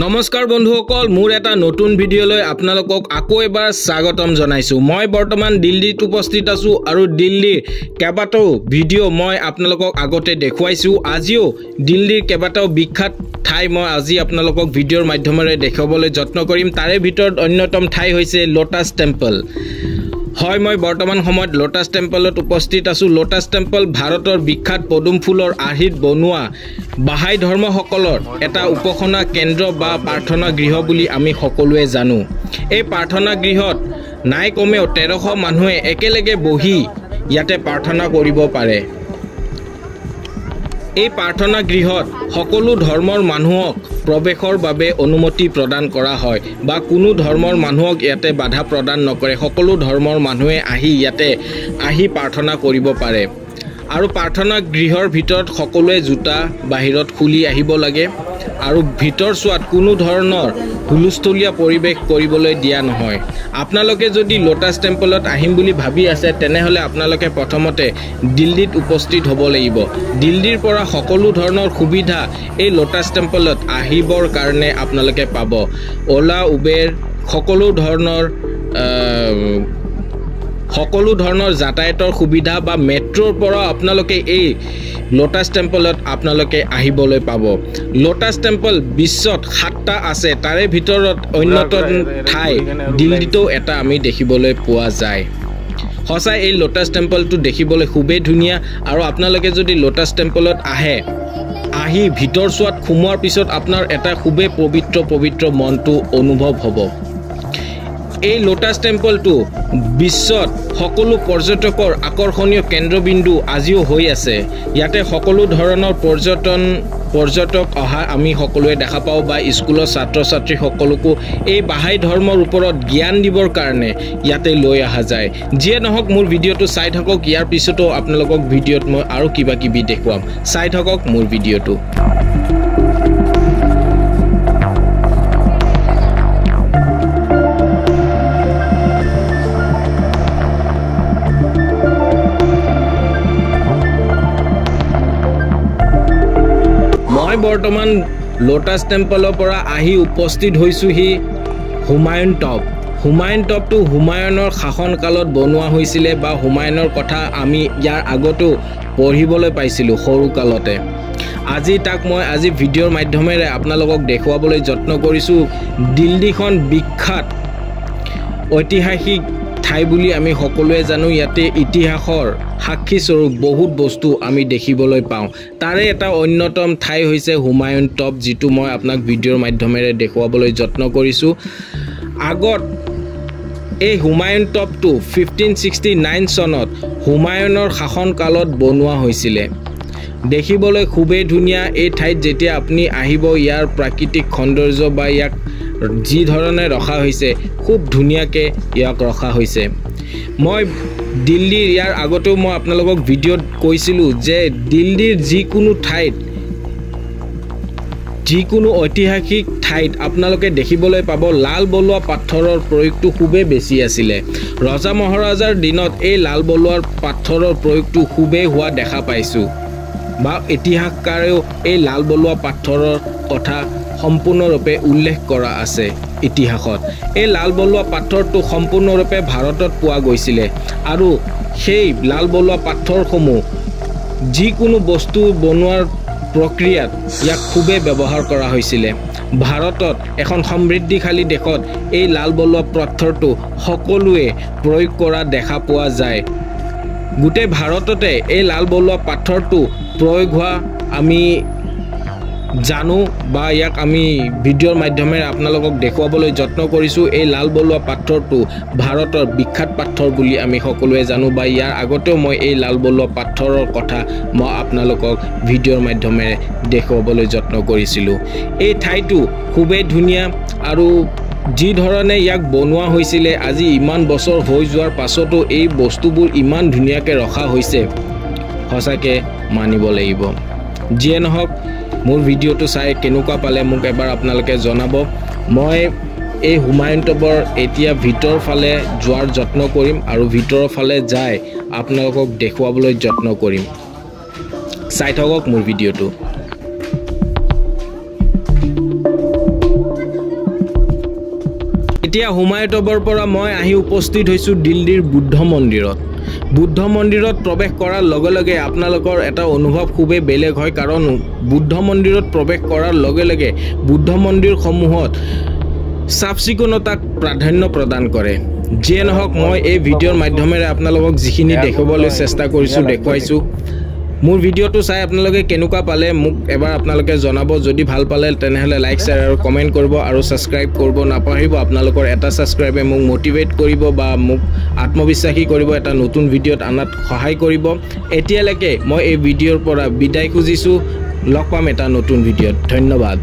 নমস্কাৰ বন্ধুসকল মোৰ এটা নতুন ভিডিঅলৈ আপোনালোকক আকৌ এবাৰ স্বাগতম জনাইছো মই বৰ্তমান দিল্লীত উপস্থিত আছো আৰু দিল্লীৰ কেবাটাও ভিডিঅ মই আপোনালোকক আগতে দেখুৱাইছো আজিও দিল্লীৰ কেবাটাও বিখ্যাত ঠাই মই আজি আপোনালোকক ভিডিঅৰ মাধ্যমেৰে দেখাবলৈ যত্ন কৰিম তাৰে ভিতৰত অন্যতম ঠাই হৈছে লোটাছ টেম্পল হয় মই বৰ্তমান সময়ত লোটাছ টেম্পলত উপস্থিত আছো লোটাছ টেম্পল ভাৰতৰ বিখ্যাত পদুম ফুলৰ আৰ্হিত বনোৱা বাহাই ধৰ্মসকলৰ এটা উপাসনা কেন্দ্ৰ বা প্ৰাৰ্থনা গৃহ বুলি আমি সকলোৱে জানো এই প্ৰাৰ্থনা গৃহত নাই কমেও 1300 মানুহে একেলগে বহি ইয়াতে প্ৰাৰ্থনা কৰিব পাৰে এই প্ৰাৰ্থনা গৃহত সকলো ধৰ্মৰ মানুহক প্ৰৱেশৰ বাবে অনুমতি প্ৰদান কৰা হয় বা কোনো ধৰ্মৰ মানুহক ইয়াতে বাধা প্ৰদান নকৰে সকলো ধৰ্মৰ মানুহে ইয়াতে আহি প্ৰাৰ্থনা কৰিব পাৰে আৰু প্ৰাৰ্থনা গৃহৰ ভিতৰত সকলোৱে জোতা বাহিৰত খুলি আহিব লাগে আৰু ভিতৰ সোৱাত কোনো ধৰণৰ হুলস্থুলীয়া পৰিবেশ কৰিবলৈ দিয়া নহয় আপোনালোকে যদি লোটাছ টেম্পলত আহিম বুলি ভাবি আছে তেনেহলে আপোনালোকে প্ৰথমতে দিল্লীত উপস্থিত হ'ব লাগিব দিল্লীৰ পৰা সকলো ধৰণৰ সুবিধা এই লোটাছ টেম্পলত আহিবৰ কাৰণে আপোনালোকে পাব ওলা উবেৰ সকলো ধৰণৰ যাতায়াতৰ সুবিধা বা মেট্ৰৰ পৰা আপোনালোকে এই লোটাছ টেম্পলত আপোনালোকে আহিবলৈ পাব লোটাছ টেম্পল বিশ্বত 7টা আছে তাৰে ভিতৰত অন্যতম ঠাই দিল্লীতো এটা আমি দেখিবলৈ পোৱা যায় হসাই এই লোটাছ টেম্পলটো দেখিবলৈ খুবেই ধুনীয়া আৰু আপোনালোকে যদি লোটাছ টেম্পলত আহি ভিতৰ সোৱাত খুমোৱাৰ পিছত আপোনাৰ এটা খুবেই পবিত্ৰ মনটো অনুভৱ হ'ব এই লোটাছ টেম্পলটো বিশ্বত সকলো পৰ্যটকৰ আকৰ্ষণীয় কেন্দ্ৰবিন্দু আজিও হৈ আছে ইয়াতে সকলো ধৰণৰ পৰ্যটক অহা আমি সকলোৱে দেখা পাওঁ বা স্কুলৰ ছাত্ৰ-ছাত্ৰী সকলকো এই বাহাই ধৰ্মৰ ওপৰত জ্ঞান দিবৰ কাৰণে ইয়াতে লৈ অহা যায় যিয়ে নহওক মোৰ ভিডিঅটো চাই থাকক ইয়াৰ পিছতো আপোনালোকক ভিডিঅত মই আৰু কিবা কিবি দেখুৱাম চাই থাকক মোৰ ভিডিঅটো বৰ্তমান লোটাছ টেম্পলৰ পৰা আহি উপস্থিত হৈছোহি হুমায়ুন টপটো হুমায়ুনৰ শাসনকালত বনোৱা হৈছিলে বা হুমায়ুনৰ কথা আমি ইয়াৰ আগতো পঢ়িবলৈ পাইছিলোঁ সৰু কালতে আজি ভিডিঅ'ৰ মাধ্যমেৰে আপোনালোকক দেখুৱাবলৈ যত্ন কৰিছোঁ দিল্লীখন বিখ্যাত ঐতিহাসিক ঠাই বুলি আমি সকলোৱে জানো ইয়াতে ইতিহাসৰ সাক্ষী স্বৰূপ বহুত বস্তু আমি দেখিবলৈ পাওঁ তাৰে এটা অন্যতম ঠাই হৈছে হুমায়ুন টপ যিটো মই আপোনাক ভিডিঅ'ৰ মাধ্যমেৰে দেখুৱাবলৈ যত্ন কৰিছোঁ আগত এই হুমায়ুন টপটো 1569 চনত হুমায়ুনৰ শাসনকালত বনোৱা হৈছিলে দেখিবলৈ খুবেই ধুনীয়া এই ঠাইত যেতিয়া আপুনি আহিব ইয়াৰ প্ৰাকৃতিক সৌন্দৰ্য বা ইয়াক যি ধৰণে ৰখা হৈছে খুব ধুনীয়াকৈ ইয়াক ৰখা হৈছে মই দিল্লীৰ ইয়াৰ আগতেও মই আপোনালোকক ভিডিঅ'ত কৈছিলোঁ যে দিল্লীৰ যিকোনো ঐতিহাসিক ঠাইত আপোনালোকে দেখিবলৈ পাব লাল বলুৱা পাথৰৰ প্ৰয়োগটো খুবেই বেছি আছিলে ৰজা মহাৰাজাৰ দিনত এই লাল বলুৱাৰ পাথৰৰ প্ৰয়োগটো খুবেই হোৱা দেখা পাইছোঁ বা ইতিহাসকাৰেও এই লাল বলুৱা পাথৰৰ কথা সম্পূৰ্ণৰূপে উল্লেখ কৰা আছে ইতিহাসত এই লাল বলুৱা পাথৰটো সম্পূৰ্ণৰূপে ভাৰতত পোৱা গৈছিলে আৰু সেই লাল বলুৱা পাথৰসমূহ যিকোনো বস্তু বনোৱাৰ প্ৰক্ৰিয়াত ইয়াক খুবেই ব্যৱহাৰ কৰা হৈছিলে ভাৰতত এখন সমৃদ্ধিশালী দেশত এই লাল বলুৱা পাথৰটো সকলোৱে প্ৰয়োগ কৰা দেখা পোৱা যায় গোটেই ভাৰততে এই লাল বলুৱা পাথৰটো প্ৰয়োগ হোৱা আমি জানো বা ইয়াক আমি ভিডিঅ'ৰ মাধ্যমেৰে আপোনালোকক দেখুৱাবলৈ যত্ন কৰিছোঁ এই লাল বলুৱা পাথৰটো ভাৰতৰ বিখ্যাত পাথৰ বুলি আমি সকলোৱে জানো বা ইয়াৰ আগতেও মই এই লাল বলুৱা পাথৰৰ কথা মই আপোনালোকক ভিডিঅ'ৰ মাধ্যমেৰে দেখুৱাবলৈ যত্ন কৰিছিলোঁ এই ঠাইটো খুবেই ধুনীয়া আৰু যি ধৰণে ইয়াক বনোৱা হৈছিলে আজি ইমান বছৰ হৈ যোৱাৰ পাছতো এই বস্তুবোৰ ইমান ধুনীয়াকৈ ৰখা হৈছে সঁচাকৈ মানিব লাগিব যিয়ে নহওক মোৰ ভিডিঅ'টো চাই কেনেকুৱা পালে মোক এবাৰ আপোনালোকে জনাব মই এই হুমায়ুন টপৰ এতিয়া ভিতৰ ফালে যোৱাৰ যত্ন কৰিম আৰু ভিতৰৰ ফালে যাই আপোনালোকক দেখুৱাবলৈ যত্ন কৰিম চাই থাকক মোৰ ভিডিঅ'টো এতিয়া হুমায়ুতবৰ পৰা মই আহি উপস্থিত হৈছোঁ দিল্লীৰ বুদ্ধ মন্দিৰত। বুদ্ধ মন্দিৰত প্ৰৱেশ কৰাৰ লগে লগে আপোনালোকৰ এটা অনুভৱ খুবেই বেলেগ হয়, কাৰণ বুদ্ধ মন্দিৰত প্ৰৱেশ কৰাৰ লগে লগে বুদ্ধ মন্দিৰসমূহত চাফ চিকুণতাক প্ৰাধান্য প্ৰদান কৰে। যিয়ে নহওক মই এই ভিডিঅ'ৰ মাধ্যমেৰে আপোনালোকক যিখিনি দেখুৱাবলৈ চেষ্টা কৰিছোঁ দেখুৱাইছোঁ। মোৰ ভিডিঅ'টো চাই আপোনালোকে কেনেকুৱা পালে মোক এবাৰ আপোনালোকে জনাব। যদি ভাল পালে তেনেহ'লে লাইক শ্বেয়াৰ আৰু কমেণ্ট কৰিব আৰু ছাবস্ক্ৰাইব কৰিব নাপাহৰিব। আপোনালোকৰ এটা ছাবস্ক্ৰাইবে মোক মটিভেট কৰিব বা মোক আত্মবিশ্বাসী কৰিব, এটা নতুন ভিডিঅ'ত আনাত সহায় কৰিব। এতিয়ালৈকে মই এই ভিডিঅ'ৰ পৰা বিদায় খুজিছোঁ। লগ পাম এটা নতুন ভিডিঅ'ত। ধন্যবাদ।